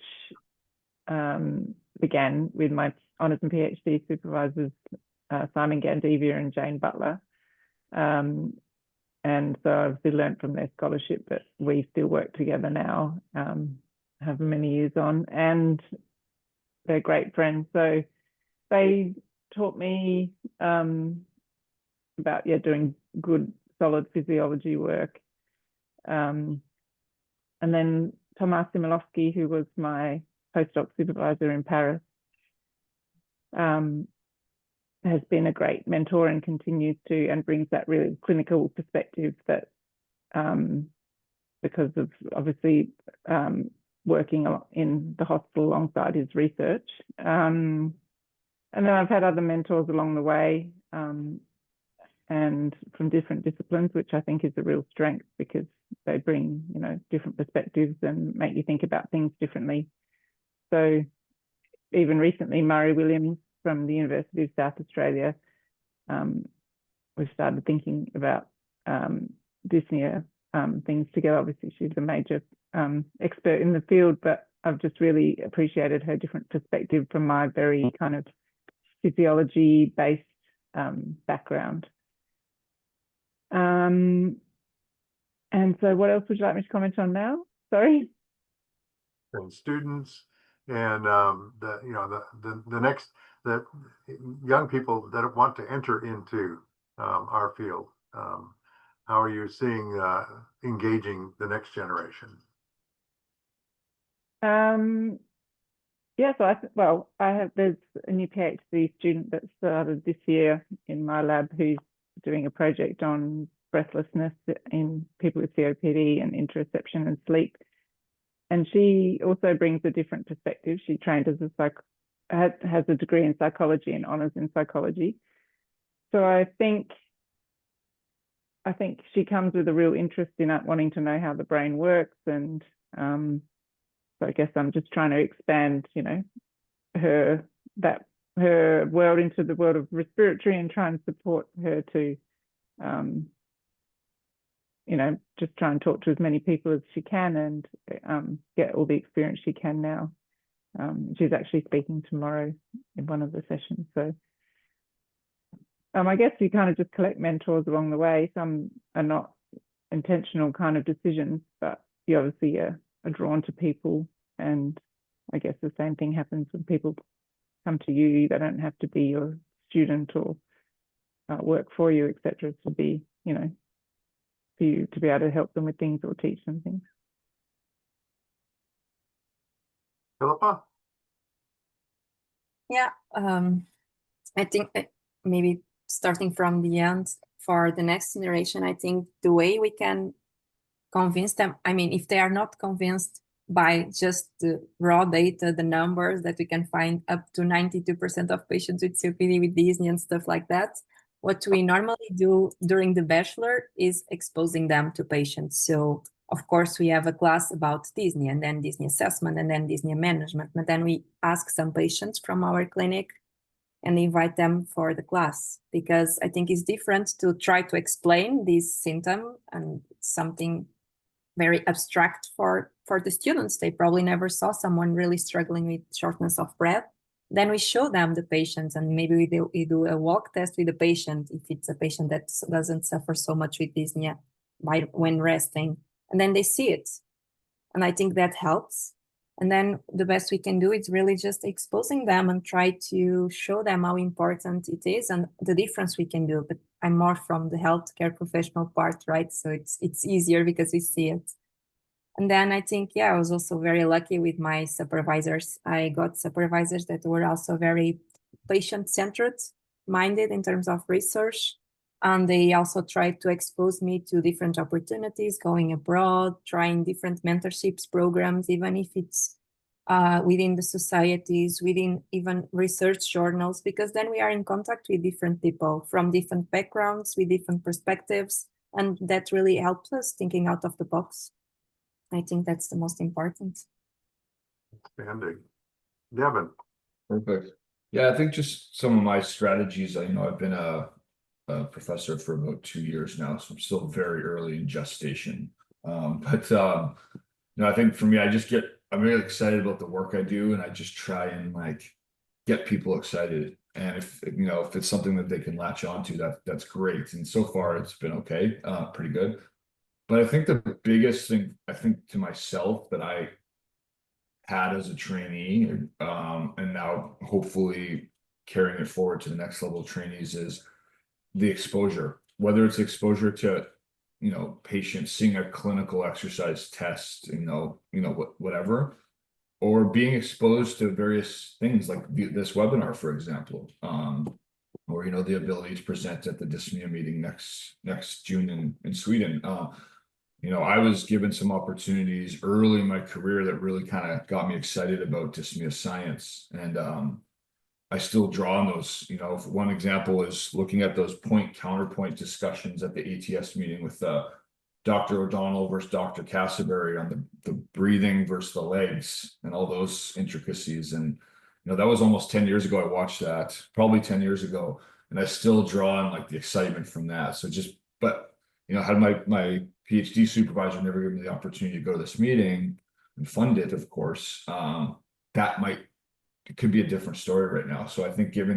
[SPEAKER 3] began with my honours and PhD supervisors, Simon Gandevia and Jane Butler. And so I've obviously learned from their scholarship, but we still work together now, however many years on, and they're great friends. So they taught me about doing good, solid physiology work. And then Tomas Similovsky, who was my postdoc supervisor in Paris, has been a great mentor and continues to, and brings that really clinical perspective that because of obviously working in the hospital alongside his research. And then I've had other mentors along the way, and from different disciplines, which I think is a real strength because they bring, different perspectives and make you think about things differently. So even recently, Murray Williams from the University of South Australia, we've started thinking about dyspnea things together. Obviously, she's a major expert in the field, but I've just really appreciated her different perspective from my very kind of physiology-based background. And so what else would you like me to comment on now? Sorry.
[SPEAKER 2] And students and the young people that want to enter into our field. How are you seeing engaging the next generation?
[SPEAKER 3] Yeah, so there's a new PhD student that started this year in my lab who's doing a project on breathlessness in people with COPD and interoception and sleep. And she also brings a different perspective. She trained as has a degree in psychology and honours in psychology. So I think she comes with a real interest in wanting to know how the brain works. And so I guess I'm just trying to expand, her world into the world of respiratory and try and support her to, just try and talk to as many people as she can and get all the experience she can now. She's actually speaking tomorrow in one of the sessions. So I guess you kind of just collect mentors along the way. Some are not intentional kind of decisions, but you obviously are drawn to people. And I guess the same thing happens when people come to you. They don't have to be your student or work for you, etc. To be, for you to be able to help them with things or teach them things.
[SPEAKER 2] Philippa?
[SPEAKER 4] Yeah, I think maybe starting from the end for the next generation, I think the way we can convince them, if they are not convinced by just the raw data, the numbers that we can find up to 92% of patients with COPD with dyspnea and stuff like that, what we normally do during the bachelor is exposing them to patients. So of course we have a class about dyspnea and then dyspnea assessment and then dyspnea management. But then we ask some patients from our clinic and invite them for the class, because I think it's different to try to explain this symptom and something very abstract for the students. They probably never saw someone really struggling with shortness of breath. Then we show them the patients and maybe we do a walk test with the patient if it's a patient that doesn't suffer so much with dyspnea when resting, and then they see it. And I think that helps. And then the best we can do is really just exposing them and try to show them how important it is and the difference we can do. But I'm more from the healthcare professional part, right? So it's easier because we see it. And then I think, I was also very lucky with my supervisors. I got supervisors that were also very patient-centered minded in terms of research. And they also tried to expose me to different opportunities, going abroad, trying different mentorships programs, even if it's within the societies, within even research journals, because then we are in contact with different people from different backgrounds, with different perspectives, and that really helps us thinking out of the box. I think that's the most important.
[SPEAKER 2] Outstanding. Devin.
[SPEAKER 5] Perfect. Yeah, I think just some of my strategies, I've been a professor for about 2 years now, so I'm still very early in gestation. I think for me, I'm really excited about the work I do, and I just try and like get people excited. And if it's something that they can latch onto, that's great. And so far it's been okay, pretty good. But I think the biggest thing, I think to myself that I had as a trainee, and now hopefully carrying it forward to the next level of trainees, is the exposure, whether it's exposure to, patients seeing a clinical exercise test, whatever, or being exposed to various things like this webinar, for example, or, the ability to present at the Dyspnea meeting next June in Sweden. I was given some opportunities early in my career that really kind of got me excited about dyspnea science. And I still draw on those. One example is looking at those point-counterpoint discussions at the ATS meeting with Dr. O'Donnell versus Dr. Cassaberry on the breathing versus the legs and all those intricacies. And, that was almost 10 years ago. I watched that, probably 10 years ago. And I still draw on like the excitement from that. So had my PhD supervisor never given me the opportunity to go to this meeting and fund it, of course, it could be a different story right now. So I think give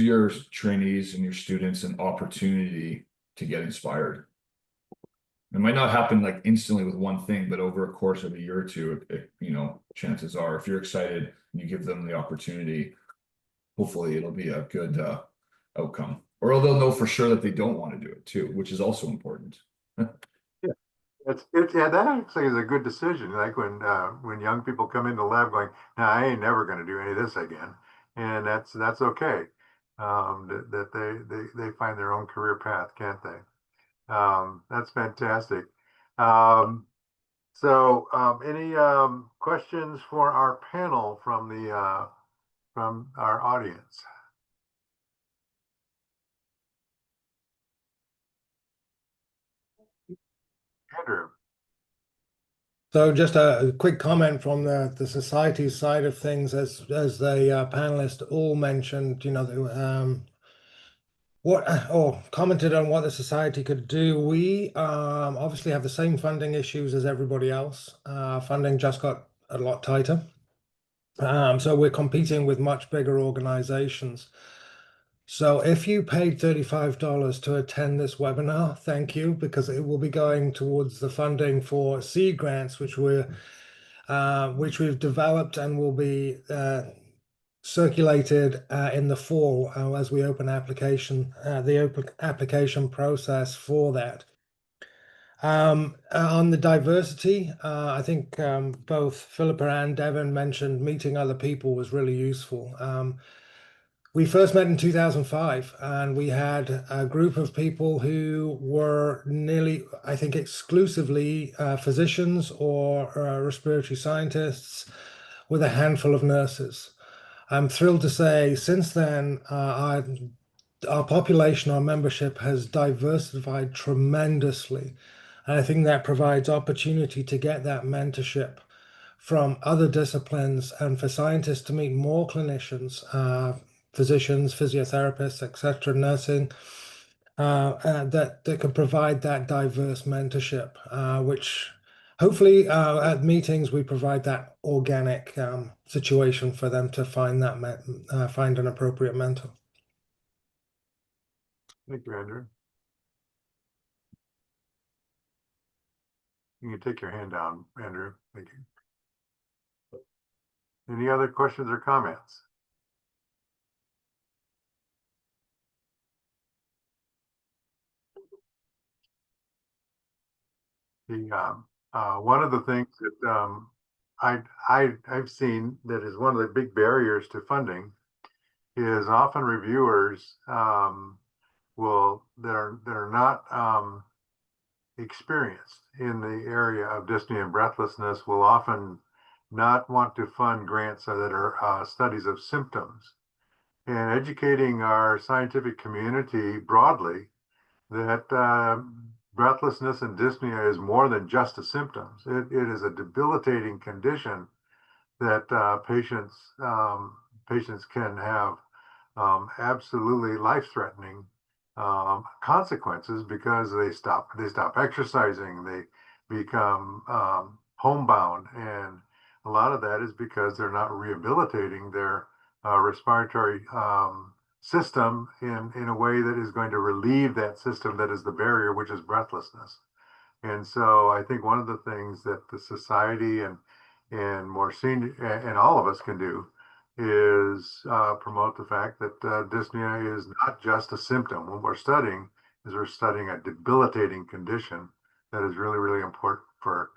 [SPEAKER 5] your trainees and your students an opportunity to get inspired. It might not happen like instantly with one thing, but over a course of a year or two, chances are, if you're excited and you give them the opportunity, hopefully it'll be a good outcome. Or they'll know for sure that they don't want to do it too, which is also important.
[SPEAKER 2] That actually is a good decision. Like when young people come into the lab going, "No, I ain't never going to do any of this again," and that's okay. That they find their own career path, can't they? That's fantastic. Any questions for our panel from our audience? Andrew.
[SPEAKER 6] So just a quick comment from the society side of things, as the panelists all mentioned, commented on what the society could do. We obviously have the same funding issues as everybody else. Funding just got a lot tighter. So we're competing with much bigger organizations. So if you paid $35 to attend this webinar, thank you, because it will be going towards the funding for seed grants, which we've developed and will be circulated in the fall as we open the open application process for that. On the diversity, I think both Philippa and Devin mentioned meeting other people was really useful. We first met in 2005, and we had a group of people who were nearly, I think, exclusively physicians or respiratory scientists, with a handful of nurses. I'm thrilled to say since then, our population, our membership has diversified tremendously. And I think that provides opportunity to get that mentorship from other disciplines and for scientists to meet more clinicians, physicians, physiotherapists, etc., nursing, that can provide that diverse mentorship, which hopefully at meetings we provide that organic situation for them to find an appropriate mentor.
[SPEAKER 2] Thank you, Andrew. You can take your hand down, Andrew. Thank you. Any other questions or comments? One of the things that I've seen that is one of the big barriers to funding is often reviewers that are not experienced in the area of dyspnea and breathlessness will often not want to fund grants that are studies of symptoms, and educating our scientific community broadly that breathlessness and dyspnea is more than just a symptom. It is a debilitating condition that patients can have absolutely life-threatening consequences because they stop exercising, they become homebound, and a lot of that is because they're not rehabilitating their respiratory system in a way that is going to relieve that system that is the barrier, which is breathlessness. And so I think one of the things that the society and more senior and all of us can do is promote the fact that dyspnea is not just a symptom. What we're studying is we're studying a debilitating condition that is really, really important for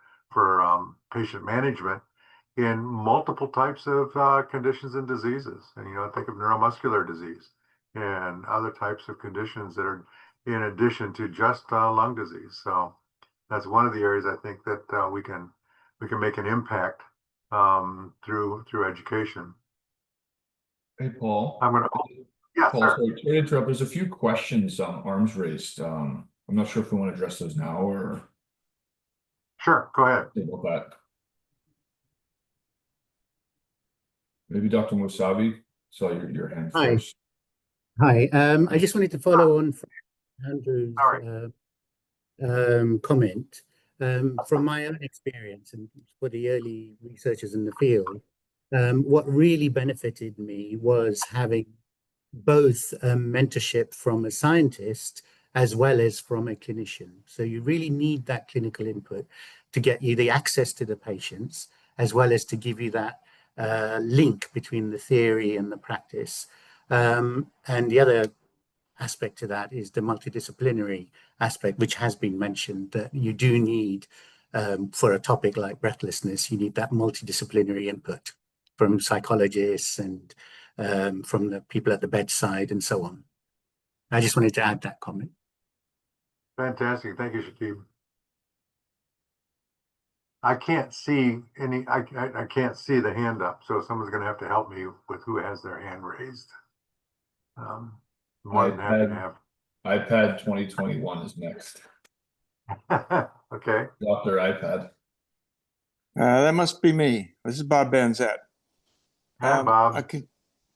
[SPEAKER 2] patient management in multiple types of conditions and diseases. And, think of neuromuscular disease and other types of conditions that are in addition to just lung disease. So that's one of the areas I think that we can make an impact through education.
[SPEAKER 5] Hey, Paul.
[SPEAKER 2] Yeah,
[SPEAKER 5] Paul,
[SPEAKER 2] sir.
[SPEAKER 5] sorry to interrupt. There's a few questions, arms raised. I'm not sure if we want to address those now or.
[SPEAKER 2] Sure, go ahead.
[SPEAKER 5] About that. Maybe Dr. Musavi, saw your hand
[SPEAKER 7] Hi.
[SPEAKER 5] first.
[SPEAKER 7] Hi. I just wanted to follow on from Andrew's comment. From my own experience and for the early researchers in the field, what really benefited me was having both mentorship from a scientist as well as from a clinician. So you really need that clinical input to get you the access to the patients, as well as to give you that link between the theory and the practice. And the other aspect to that is the multidisciplinary aspect, which has been mentioned, that you do need for a topic like breathlessness, you need that multidisciplinary input from psychologists and from the people at the bedside and so on. I just wanted to add that comment.
[SPEAKER 2] Fantastic. Thank you, Shakib. I can't see I can't see the hand up, so someone's going to have to help me with who has their hand raised. More than happy to have.
[SPEAKER 5] iPad 2021 is next.
[SPEAKER 2] Okay.
[SPEAKER 5] Dr. iPad.
[SPEAKER 8] That must be me. This is Bob Banzette.
[SPEAKER 2] Hi, Bob.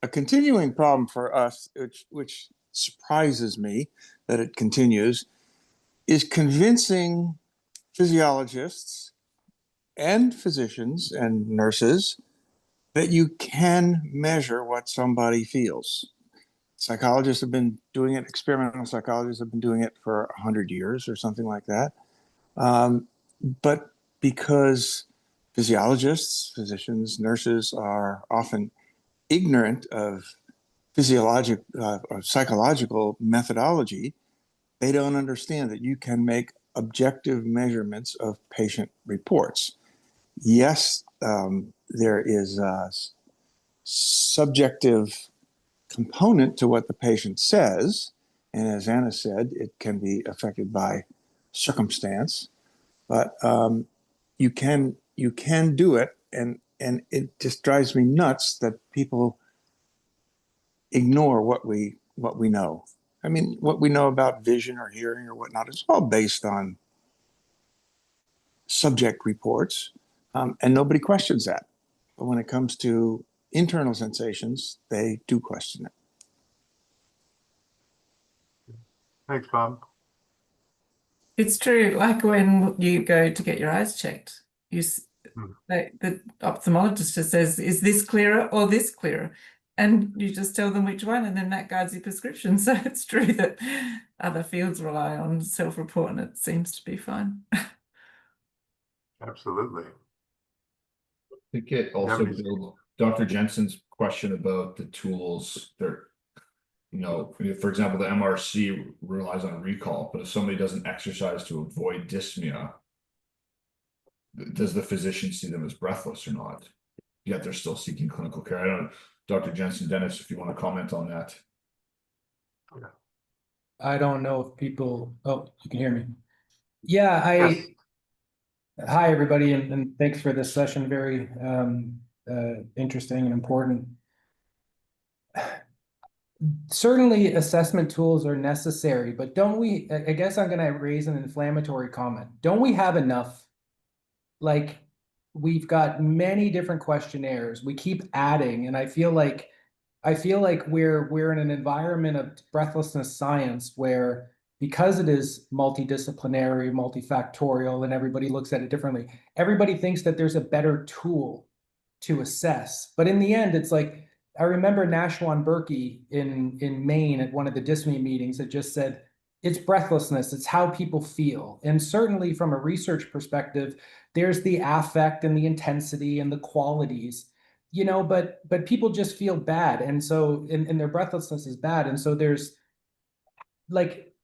[SPEAKER 8] A continuing problem for us, which surprises me that it continues, is convincing physiologists and physicians and nurses that you can measure what somebody feels. Psychologists have been doing it, experimental psychologists have been doing it for 100 years or something like that. But because physiologists, physicians, nurses are often ignorant of psychological methodology, they don't understand that you can make objective measurements of patient reports. Yes, there is a subjective component to what the patient says, and as Anna said, it can be affected by circumstance, but you can do it, and it just drives me nuts that people ignore what we know. I mean, what we know about vision or hearing or whatnot is all based on subject reports, and nobody questions that. But when it comes to internal sensations, they do question it.
[SPEAKER 2] Thanks, Bob.
[SPEAKER 9] It's true. Like when you go to get your eyes checked, like the ophthalmologist just says, "Is this clearer or this clearer?" And you just tell them which one, and then that guides your prescription. So it's true that other fields rely on self-report, and it seems to be fine.
[SPEAKER 2] Absolutely.
[SPEAKER 5] I think it also builds Dr. Jensen's question about the tools. For example, the MRC relies on recall, but if somebody doesn't exercise to avoid dyspnea, does the physician see them as breathless or not? Yet they're still seeking clinical care. I don't know, Dr. Jensen, Dennis, if you want to comment on that.
[SPEAKER 10] I don't know if people, oh, you can hear me. Yeah, Hi, everybody, and thanks for this session. Very interesting and important. Certainly, assessment tools are necessary, but don't we? I guess I'm going to raise an inflammatory comment. Don't we have enough? Like, we've got many different questionnaires. We keep adding, and I feel like we're in an environment of breathlessness science where, because it is multidisciplinary, multifactorial, and everybody looks at it differently, everybody thinks that there's a better tool to assess. But in the end, it's like, I remember Nashwan Berkey in Maine at one of the Dyspnea meetings that just said, it's breathlessness, it's how people feel. And certainly from a research perspective, there's the affect and the intensity and the qualities, but people just feel bad. And so, and their breathlessness is bad. And so there's like,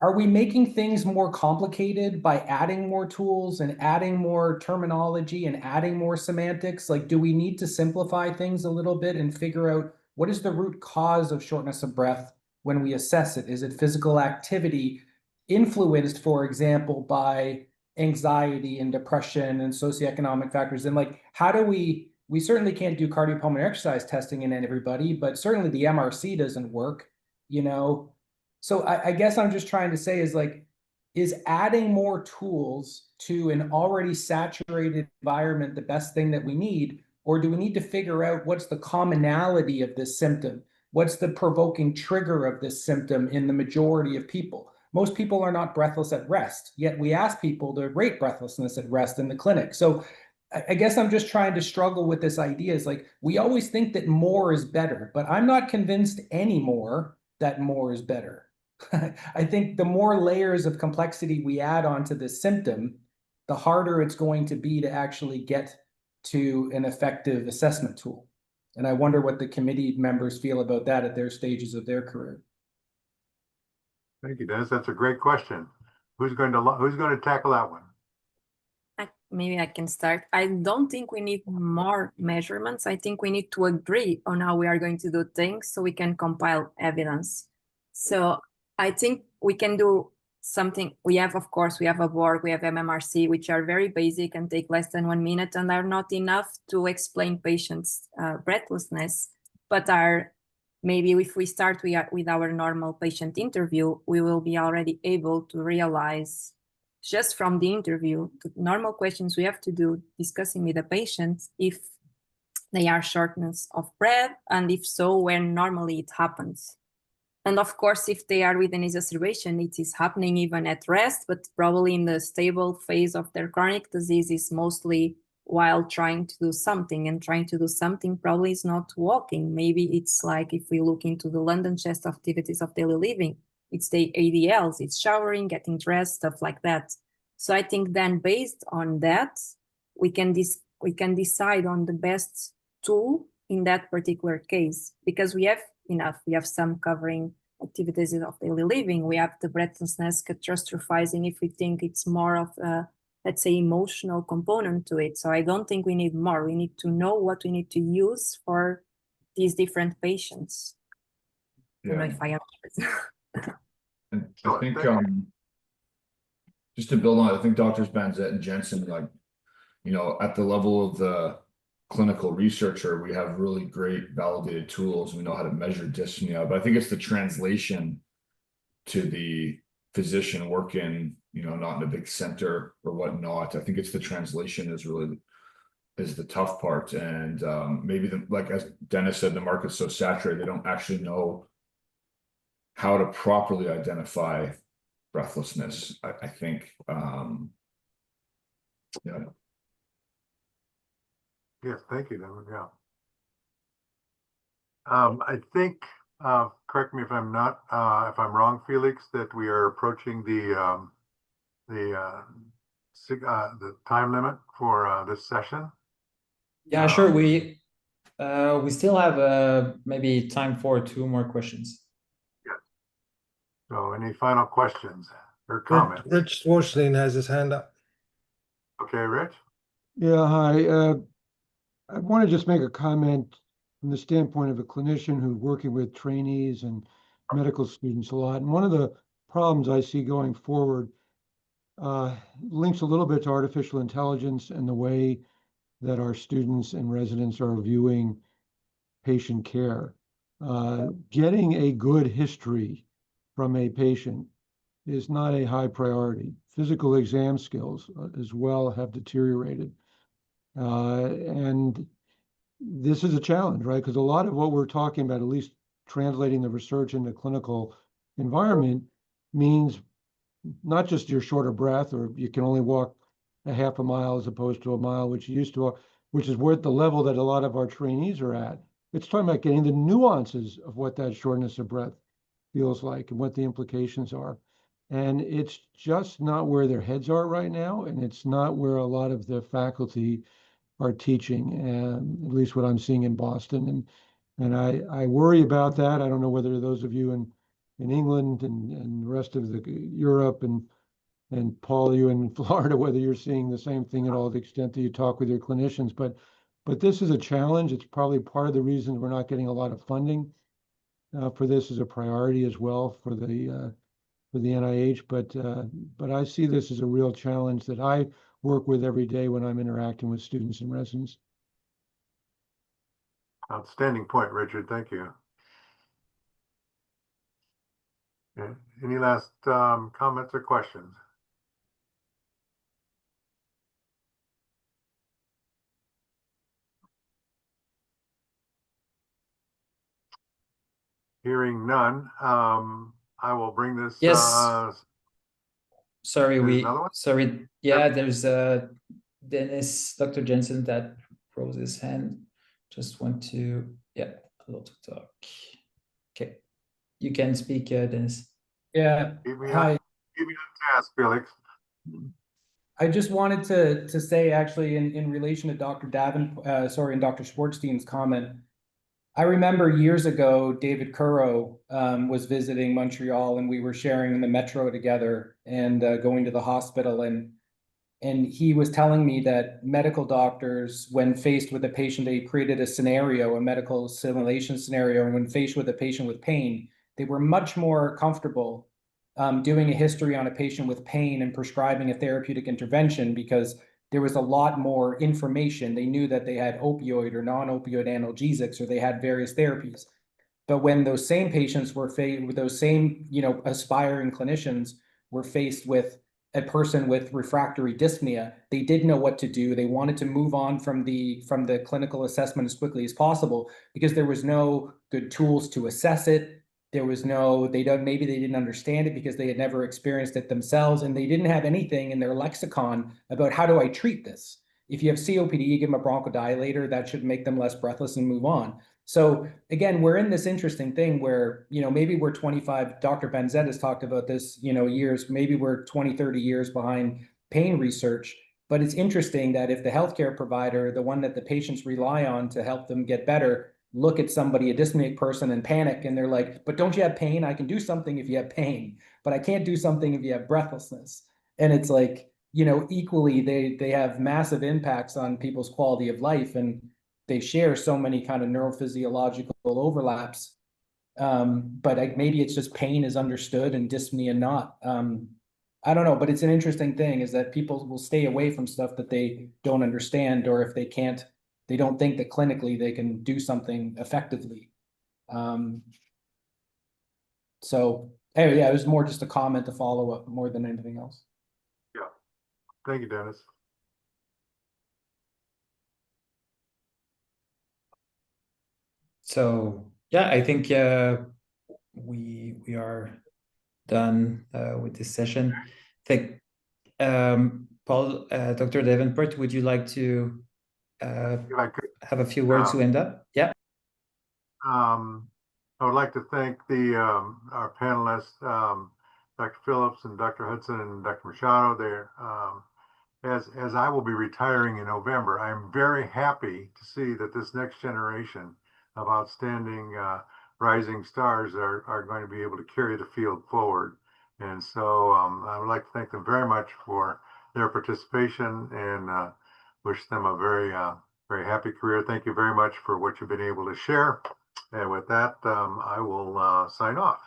[SPEAKER 10] are we making things more complicated by adding more tools and adding more terminology and adding more semantics? Like, do we need to simplify things a little bit and figure out what is the root cause of shortness of breath when we assess it? Is it physical activity influenced, for example, by anxiety and depression and socioeconomic factors? And like, how do we certainly can't do cardiopulmonary exercise testing in everybody, but certainly the MRC doesn't work, So I guess I'm just trying to say is adding more tools to an already saturated environment the best thing that we need? Or do we need to figure out what's the commonality of this symptom? What's the provoking trigger of this symptom in the majority of people? Most people are not breathless at rest, yet we ask people to rate breathlessness at rest in the clinic. So I guess I'm just trying to struggle with this idea. Is like, we always think that more is better, but I'm not convinced anymore that more is better. I think the more layers of complexity we add onto this symptom, the harder it's going to be to actually get to an effective assessment tool. And I wonder what the committee members feel about that at their stages of their career.
[SPEAKER 2] Thank you, Dennis. That's a great question. Who's going to tackle that one?
[SPEAKER 4] Maybe I can start. I don't think we need more measurements. I think we need to agree on how we are going to do things so we can compile evidence. So I think we can do something. We have a board, we have MMRC, which are very basic and take less than 1 minute and are not enough to explain patients' breathlessness, but are maybe if we start with our normal patient interview, we will be already able to realize just from the interview, the normal questions we have to do discussing with the patient, if they are shortness of breath, and if so, when normally it happens. And of course, if they are with an exacerbation, it is happening even at rest, but probably in the stable phase of their chronic disease is mostly while trying to do something, and trying to do something probably is not walking. Maybe it's like, if we look into the London chest activities of daily living, it's the ADLs, it's showering, getting dressed, stuff like that. So I think then based on that, we can decide on the best tool in that particular case, because we have enough. We have some covering activities of daily living. We have the breathlessness catastrophizing if we think it's more of a, let's say, emotional component to it. So I don't think we need more. We need to know what we need to use for these different patients. I don't know if I understood.
[SPEAKER 5] And I think just to build on it, I think Doctors Banzet and Jensen, at the level of the clinical researcher, we have really great validated tools. We know how to measure dyspnea, but I think it's the translation to the physician working, not in a big center or whatnot. I think it's the translation is the tough part. And maybe like as Dennis said, the market's so saturated, they don't actually know how to properly identify breathlessness. I think,
[SPEAKER 2] Yes, thank you, Devin. Yeah. I think, correct me if I'm wrong, Felix, that we are approaching the time limit for this session.
[SPEAKER 1] Yeah, sure. We still have maybe time for 2 more questions.
[SPEAKER 2] Yeah. So any final questions or comments?
[SPEAKER 6] Rich Schwarzstein has his hand up.
[SPEAKER 2] Okay, Rich.
[SPEAKER 11] Yeah, hi. I want to just make a comment from the standpoint of a clinician who's working with trainees and medical students a lot. And one of the problems I see going forward links a little bit to artificial intelligence and the way that our students and residents are viewing patient care. Getting a good history from a patient is not a high priority. Physical exam skills as well have deteriorated. And this is a challenge, right? Because a lot of what we're talking about, at least translating the research into clinical environment, means not just you're short of breath or you can only walk a half a mile as opposed to a mile, which you used to, which is where the level that a lot of our trainees are at. It's talking about getting the nuances of what that shortness of breath feels like and what the implications are. And it's just not where their heads are right now. And it's not where a lot of the faculty are teaching, and at least what I'm seeing in Boston. And I worry about that. I don't know whether those of you in England and the rest of the Europe and Paul, you in Florida, whether you're seeing the same thing at all, the extent that you talk with your clinicians. But this is a challenge. It's probably part of the reason we're not getting a lot of funding for this as a priority as well for the NIH. But I see this as a real challenge that I work with every day when I'm interacting with students and residents.
[SPEAKER 2] Outstanding point, Richard. Thank you. Okay. Any last comments or questions? Hearing none, I will bring this.
[SPEAKER 1] Yes.
[SPEAKER 2] There's another one?
[SPEAKER 1] Sorry. Yeah, there's Dennis, Dr. Jensen that rose his hand. Just want to, hello to talk. Okay, you can speak, Dennis.
[SPEAKER 10] Yeah.
[SPEAKER 2] Keep me
[SPEAKER 10] Hi.
[SPEAKER 2] on task, Felix.
[SPEAKER 10] I just wanted to say, actually, in relation to Dr. Davin, and Dr. Schwartzstein's comment, I remember years ago, David Currow was visiting Montreal, and we were sharing the metro together and going to the hospital. And he was telling me that medical doctors, when faced with a patient, they created a scenario, a medical simulation scenario, and when faced with a patient with pain, they were much more comfortable doing a history on a patient with pain and prescribing a therapeutic intervention because there was a lot more information. They knew that they had opioid or non-opioid analgesics, or they had various therapies. But when those same patients were faced with those same, aspiring clinicians were faced with a person with refractory dyspnea, they didn't know what to do. They wanted to move on from the clinical assessment as quickly as possible because there was no good tools to assess it. There was no, maybe they didn't understand it because they had never experienced it themselves, and they didn't have anything in their lexicon about how do I treat this. If you have COPD, you give them a bronchodilator, that should make them less breathless and move on. So again, we're in this interesting thing where, maybe we're 25, Dr. Benzet has talked about this, years, maybe we're 20, 30 years behind pain research. But it's interesting that if the healthcare provider, the one that the patients rely on to help them get better, look at somebody, a dyspneic person, and panic, and they're like, but don't you have pain? I can do something if you have pain, but I can't do something if you have breathlessness. And it's like, equally, they have massive impacts on people's quality of life, and they share so many kind of neurophysiological overlaps. But maybe it's just pain is understood and dyspnea not. I don't know, but it's an interesting thing is that people will stay away from stuff that they don't understand, or if they can't, they don't think that clinically they can do something effectively. So anyway, it was more just a comment to follow up more than anything else.
[SPEAKER 2] Yeah. Thank you, Dennis.
[SPEAKER 1] So yeah, I think we are done with this session. I think Paul, Dr. Davenport, would you like to have a few words to end up? Yeah.
[SPEAKER 2] I would like to thank our panelists, Dr. Phillips and Dr. Hudson and Dr. Machado there. As I will be retiring in November, I'm very happy to see that this next generation of outstanding rising stars are going to be able to carry the field forward. And so I would like to thank them very much for their participation and wish them a very, very happy career. Thank you very much for what you've been able to share. And with that, I will sign off.